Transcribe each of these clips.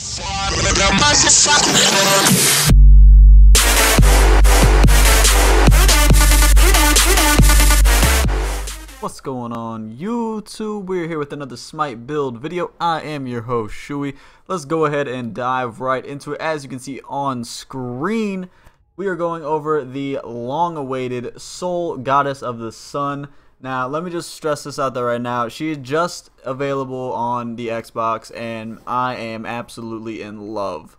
What's going on YouTube? We're here with another Smite build video. I am your host Shui. Let's go ahead and dive right into it. As you can see on screen, we are going over the long-awaited Sol Goddess of the Sun. Now let me just stress this out there right now. She is just available on the Xbox and I am absolutely in love.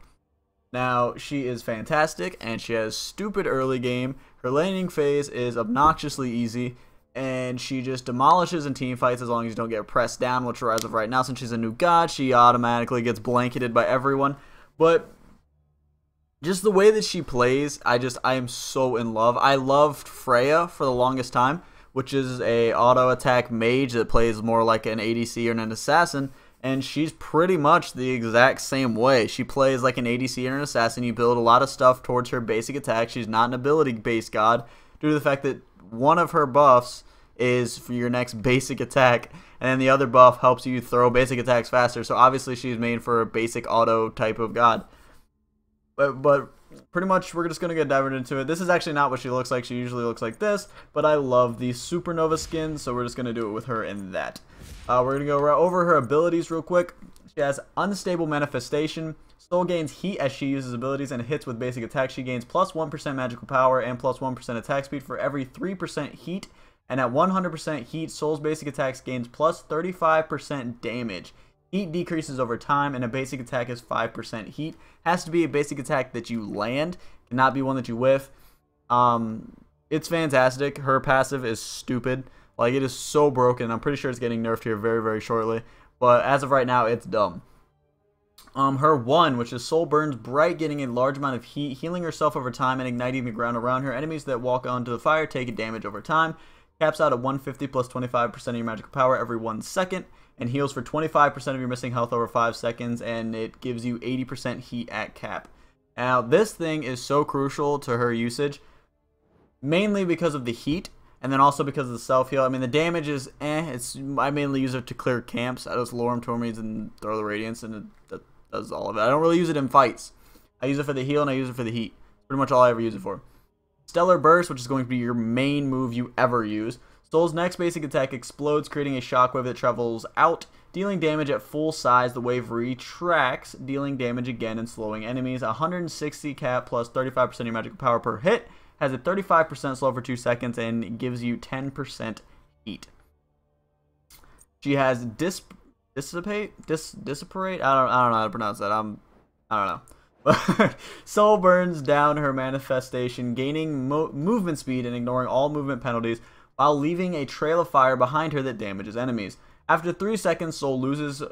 Now she is fantastic and she has stupid early game. Her laning phase is obnoxiously easy. And she just demolishes in team fights as long as you don't get pressed down, which as of right now, since she's a new god, she automatically gets blanketed by everyone. But just the way that she plays, I am so in love. I loved Freya for the longest time, which is a auto attack mage that plays more like an ADC or an assassin, and she's pretty much the exact same way. She plays like an ADC or an assassin. You build a lot of stuff towards her basic attack. She's not an ability-based god due to the fact that one of her buffs is for your next basic attack, and then the other buff helps you throw basic attacks faster. So obviously she's made for a basic auto type of god. But pretty much we're just going to get diving into it. This is actually not what she looks like. She usually looks like this, but I love the Supernova skin, so we're just going to do it with her in that. We're going to go right over her abilities real quick. She has Unstable Manifestation. Sol gains heat as she uses abilities and hits with basic attack. She gains plus 1% magical power and plus 1% attack speed for every 3% heat. And at 100% heat, Sol's basic attacks gains plus 35% damage. Heat decreases over time and a basic attack is 5% heat. Has to be a basic attack that you land, cannot be one that you whiff. It's fantastic. Her passive is stupid. Like, it is so broken. I'm pretty sure it's getting nerfed here very, very shortly. But as of right now, it's dumb. Her 1, which is Sol burns bright, getting a large amount of heat, healing herself over time and igniting the ground around her. Enemies that walk onto the fire take a damage over time. Caps out at 150 plus 25% of your magical power every 1 second, and heals for 25% of your missing health over 5 seconds, and it gives you 80% heat at cap. Now, this thing is so crucial to her usage, mainly because of the heat, and then also because of the self-heal. I mean, the damage is I mainly use it to clear camps. I just lure them to me and throw the radiance, and that does all of it. I don't really use it in fights. I use it for the heal and I use it for the heat. Pretty much all I ever use it for. Stellar Burst, which is going to be your main move you ever use. Sol's next basic attack explodes, creating a shockwave that travels out, dealing damage at full size. The wave retracts, dealing damage again and slowing enemies. 160 cap plus 35% of your magical power per hit. Has a 35% slow for 2 seconds and gives you 10% heat. She has Dissipate? Dissipate? I don't know how to pronounce that. I don't know. Sol burns down her manifestation, gaining movement speed and ignoring all movement penalties, while leaving a trail of fire behind her that damages enemies. After 3 seconds, Sol loses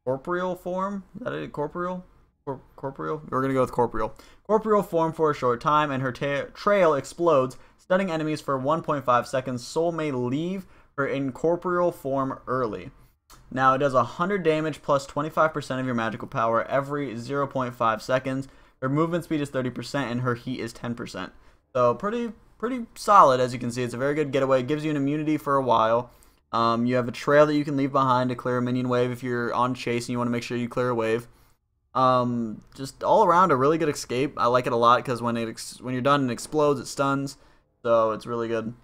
corporeal form. Is that it? Corporeal? Corporeal? We're going to go with corporeal. Corporeal form for a short time, and her trail explodes, stunning enemies for 1.5 seconds. Sol may leave her incorporeal form early. Now, it does 100 damage plus 25% of your magical power every 0.5 seconds. Her movement speed is 30% and her heat is 10%. So, pretty solid, as you can see. It's a very good getaway. It gives you an immunity for a while. You have a trail that you can leave behind to clear a minion wave if you're on chase and you want to make sure you clear a wave. Just all around a really good escape. I like it a lot because when you're done, it explodes, it stuns. So, it's really good.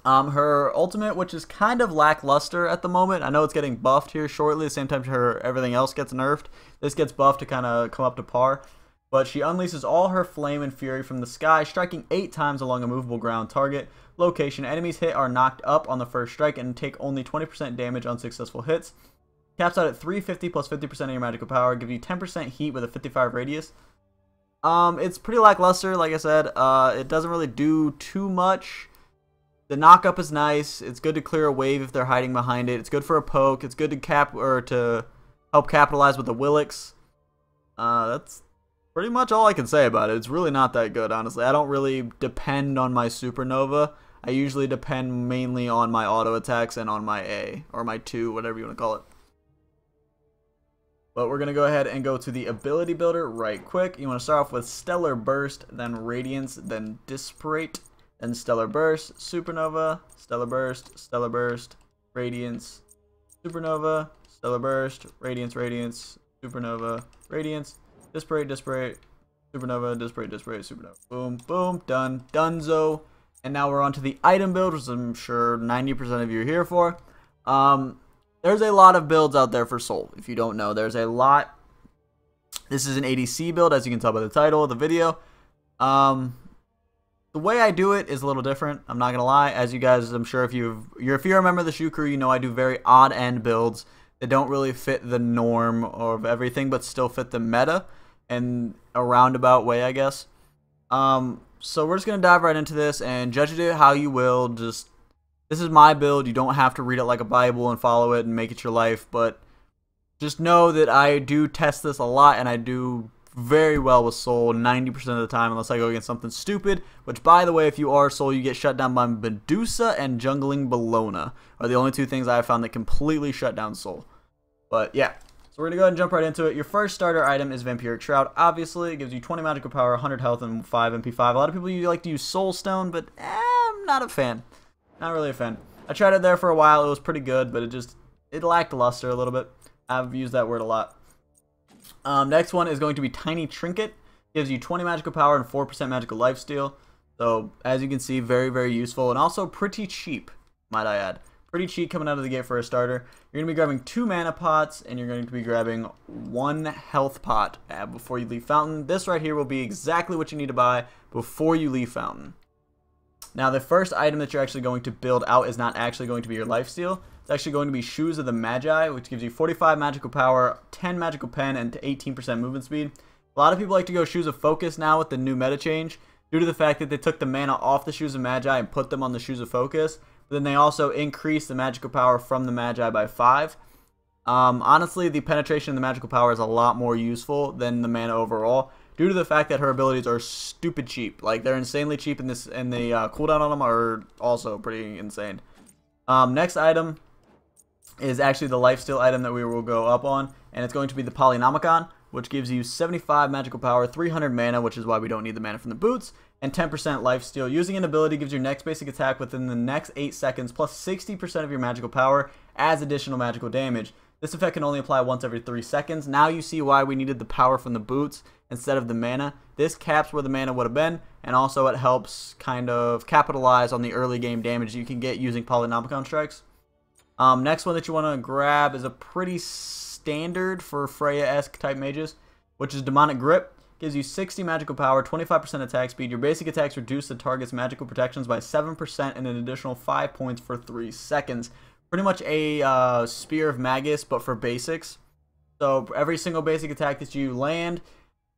Her ultimate, which is kind of lackluster at the moment. I know it's getting buffed here shortly. At the same time, everything else gets nerfed. This gets buffed to kind of come up to par. But she unleashes all her flame and fury from the sky, striking 8 times along a movable ground target location. Enemies hit are knocked up on the first strike and take only 20% damage on successful hits. Caps out at 350 plus 50% of your magical power. Give you 10% heat with a 55 radius. It's pretty lackluster, like I said. It doesn't really do too much. The knock-up is nice. It's good to clear a wave if they're hiding behind it. It's good for a poke. It's good to help capitalize with the Willix. That's pretty much all I can say about it. It's really not that good, honestly. I don't really depend on my Supernova. I usually depend mainly on my auto attacks and on my A, or my 2, whatever you want to call it. But we're going to go ahead and go to the ability builder right quick. You want to start off with Stellar Burst, then Radiance, then Disparate. Then Stellar Burst, Supernova, Stellar Burst, Radiance, Supernova, Stellar Burst, Radiance, Supernova, Radiance, Disparate, Disparate, Supernova, Disparate, Disparate, Supernova. Boom, boom, done, donezo. And now we're on to the item build, which I'm sure 90% of you are here for. There's a lot of builds out there for Sol. If you don't know, there's a lot. This is an ADC build, as you can tell by the title of the video. The way I do it is a little different. I'm not gonna lie. As you guys, I'm sure if you're a member of the Shoe Crew, you know I do very odd end builds that don't really fit the norm of everything, but still fit the meta in a roundabout way, I guess. So we're just gonna dive right into this and judge it how you will. This is my build. You don't have to read it like a Bible and follow it and make it your life, but just know that I do test this a lot, and I do very well with Sol 90% of the time, unless I go against something stupid, which, by the way, if you are Sol, you get shut down by Medusa and jungling Bellona are the only two things I have found that completely shut down Sol. But yeah, so we're going to go ahead and jump right into it. Your first starter item is Vampiric Shroud. Obviously, it gives you 20 magical power, 100 health, and 5 MP5. A lot of people like to use Soul Stone, but I'm not a fan. Not really a fan. I tried it there for a while. It was pretty good, but it lacked luster a little bit. I've used that word a lot. Next one is going to be Tiny Trinket. Gives you 20 magical power and 4% magical lifesteal. So, as you can see, very, very useful. And also pretty cheap, might I add. Pretty cheap coming out of the gate for a starter. You're going to be grabbing 2 mana pots, and you're going to be grabbing 1 health pot before you leave Fountain. This right here will be exactly what you need to buy before you leave Fountain. Now, the first item that you're actually going to build out is not actually going to be your lifesteal. It's actually going to be Shoes of the Magi, which gives you 45 magical power, 10 magical pen, and 18% movement speed. A lot of people like to go Shoes of Focus now with the new meta change, due to the fact that they took the mana off the Shoes of Magi and put them on the Shoes of Focus. But then they also increased the magical power from the Magi by 5. Honestly, the penetration of the magical power is a lot more useful than the mana overall, due to the fact that her abilities are stupid cheap. Like, they're insanely cheap, and the cooldown on them are also pretty insane. Next item is actually the lifesteal item that we will go up on, and it's going to be the Polynomicon, which gives you 75 magical power, 300 mana, which is why we don't need the mana from the boots, and 10% lifesteal. Using an ability gives your next basic attack within the next 8 seconds, plus 60% of your magical power as additional magical damage. This effect can only apply once every 3 seconds. Now you see why we needed the power from the boots instead of the mana. This caps where the mana would have been, and also it helps kind of capitalize on the early game damage you can get using Polynomicon strikes. Next one that you want to grab is a pretty standard for Freya-esque type mages, which is Demonic Grip. Gives you 60 magical power, 25% attack speed. Your basic attacks reduce the target's magical protections by 7% and an additional 5 points for 3 seconds. Pretty much a Spear of Magus, but for basics. So every single basic attack that you land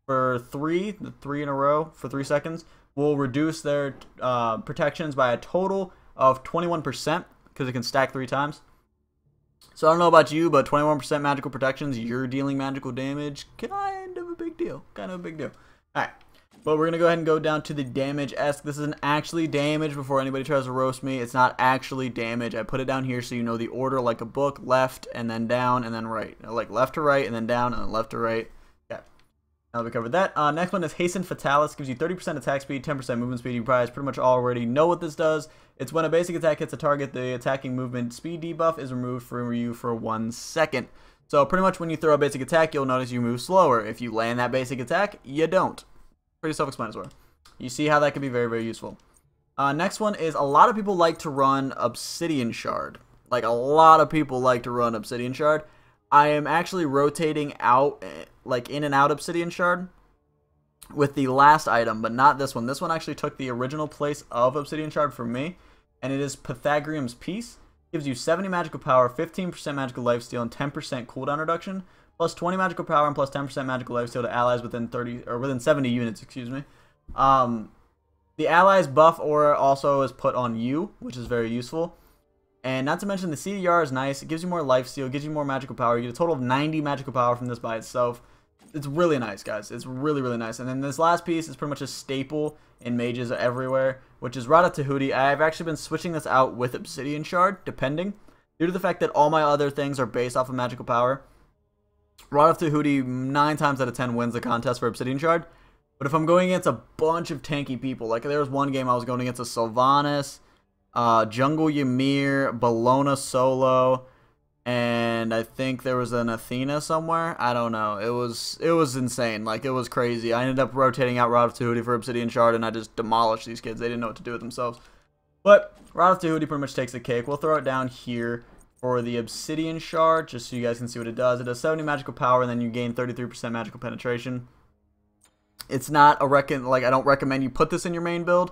for 3 in a row for 3 seconds will reduce their protections by a total of 21%, because it can stack 3 times. So I don't know about you, but 21% magical protections, you're dealing magical damage, kind of a big deal. Alright, but we're going to go ahead and go down to the damage-esque. This isn't actually damage before anybody tries to roast me. It's not actually damage. I put it down here so you know the order, like a book, left, and then down, and then right. Like left to right, and then down, and then left to right. Okay, now that we covered that. Next one is Hasten Fatalis. Gives you 30% attack speed, 10% movement speed. You probably pretty much already know what this does. It's when a basic attack hits a target, the attacking movement speed debuff is removed from you for 1 second. So pretty much when you throw a basic attack, you'll notice you move slower. If you land that basic attack, you don't. Pretty self-explanatory. You see how that can be very, very useful. Next one is a lot of people like to run Obsidian Shard. Like, a lot of people like to run Obsidian Shard. I am actually rotating out, like, in and out Obsidian Shard with the last item, but not this one. This one actually took the original place of Obsidian Shard for me, and it is Pythagorean's Peace. Gives you 70 magical power, 15% magical lifesteal, and 10% cooldown reduction, plus 20 magical power and plus 10% magical lifesteal to allies within 70 units, excuse me. The allies buff aura also is put on you, which is very useful. And not to mention the CDR is nice. It gives you more lifesteal, gives you more magical power. You get a total of 90 magical power from this by itself. It's really nice, guys. It's really, really nice. And then this last piece is pretty much a staple in mages everywhere, which is Rada Tahuti. I've actually been switching this out with Obsidian Shard, depending, due to the fact that all my other things are based off of magical power. Rada Tahuti 9 times out of 10 wins the contest for Obsidian Shard. But if I'm going against a bunch of tanky people, like there was one game I was going against a Sylvanas, Jungle Ymir, Bellona solo, and I think there was an Athena somewhere. I don't know. It was insane. Like, it was crazy. I ended up rotating out Rod of Tahuti for Obsidian Shard, and I just demolished these kids. They didn't know what to do with themselves. But Rod of Tahuti pretty much takes the cake. We'll throw it down here for the Obsidian Shard, just so you guys can see what it does. It does 70 magical power, and then you gain 33% magical penetration. It's not a I don't recommend you put this in your main build,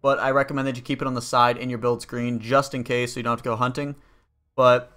but I recommend that you keep it on the side in your build screen just in case, so you don't have to go hunting. But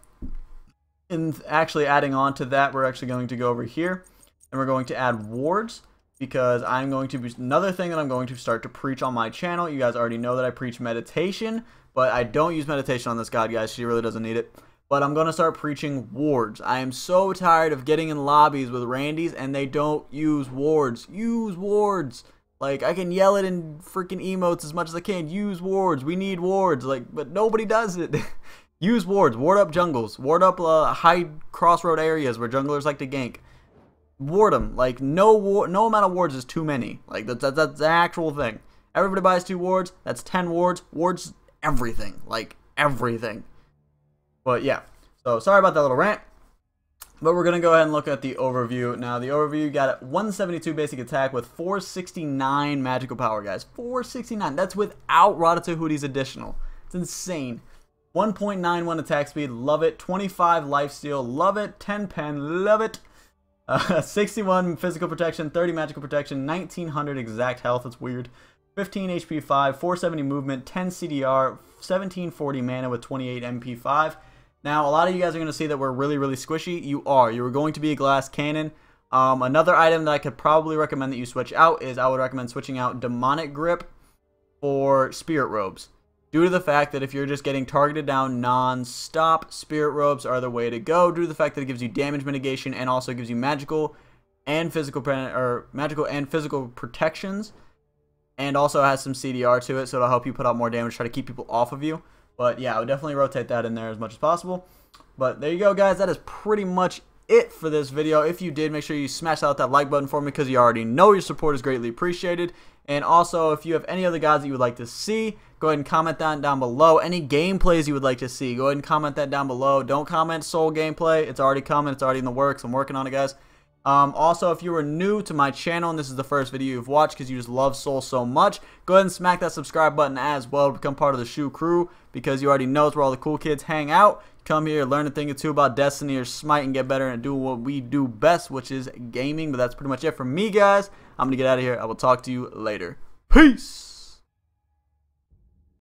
in actually adding on to that, we're actually going to go over here and we're going to add wards, because I'm going to be another thing that I'm going to start to preach on my channel. You guys already know that I preach meditation, but I don't use meditation on this god, guys. She really doesn't need it. But I'm going to start preaching wards. I am so tired of getting in lobbies with Randys and they don't use wards. Use wards. Like, I can yell it in freaking emotes as much as I can. Use wards. We need wards. Like, but nobody does it. Use wards. Ward up jungles. Ward up high crossroad areas where junglers like to gank. Ward them. Like, no amount of wards is too many. Like, that's the actual thing. Everybody buys 2 wards. That's 10 wards. Wards everything. Like, everything. But yeah, so sorry about that little rant. But we're going to go ahead and look at the overview. Now, the overview got 172 basic attack with 469 magical power, guys. 469. That's without Rod of Tahuti's additional. It's insane. 1.91 attack speed. Love it. 25 lifesteal. Love it. 10 pen. Love it. 61 physical protection. 30 magical protection. 1900 exact health. It's weird. 15 HP 5. 470 movement. 10 CDR. 1740 mana with 28 MP 5. Now, a lot of you guys are going to see that we're really, really squishy. You are. You are going to be a glass cannon. Another item that I could probably recommend that you switch out is I would recommend switching out Demonic Grip for Spirit Robes. Due to the fact that if you're just getting targeted down non-stop, Spirit Robes are the way to go. Due to the fact that it gives you damage mitigation and also gives you magical and physical protections. And also has some CDR to it, so it'll help you put out more damage, try to keep people off of you. But yeah, I would definitely rotate that in there as much as possible. But there you go, guys. That is pretty much it for this video. If you did, make sure you smash out that like button for me, because you already know your support is greatly appreciated. And also, if you have any other gods that you would like to see, go ahead and comment that down below. Any gameplays you would like to see, go ahead and comment that down below. Don't comment Sol gameplay. It's already coming. It's already in the works. I'm working on it, guys. Also, if you are new to my channel and this is the first video you've watched because you just love Sol so much, go ahead and smack that subscribe button as well to become part of the Shu crew, because you already know it's where all the cool kids hang out. Come here, learn a thing or two about Destiny or Smite, and get better and do what we do best, which is gaming. But that's pretty much it from me, guys. I'm going to get out of here. I will talk to you later. Peace!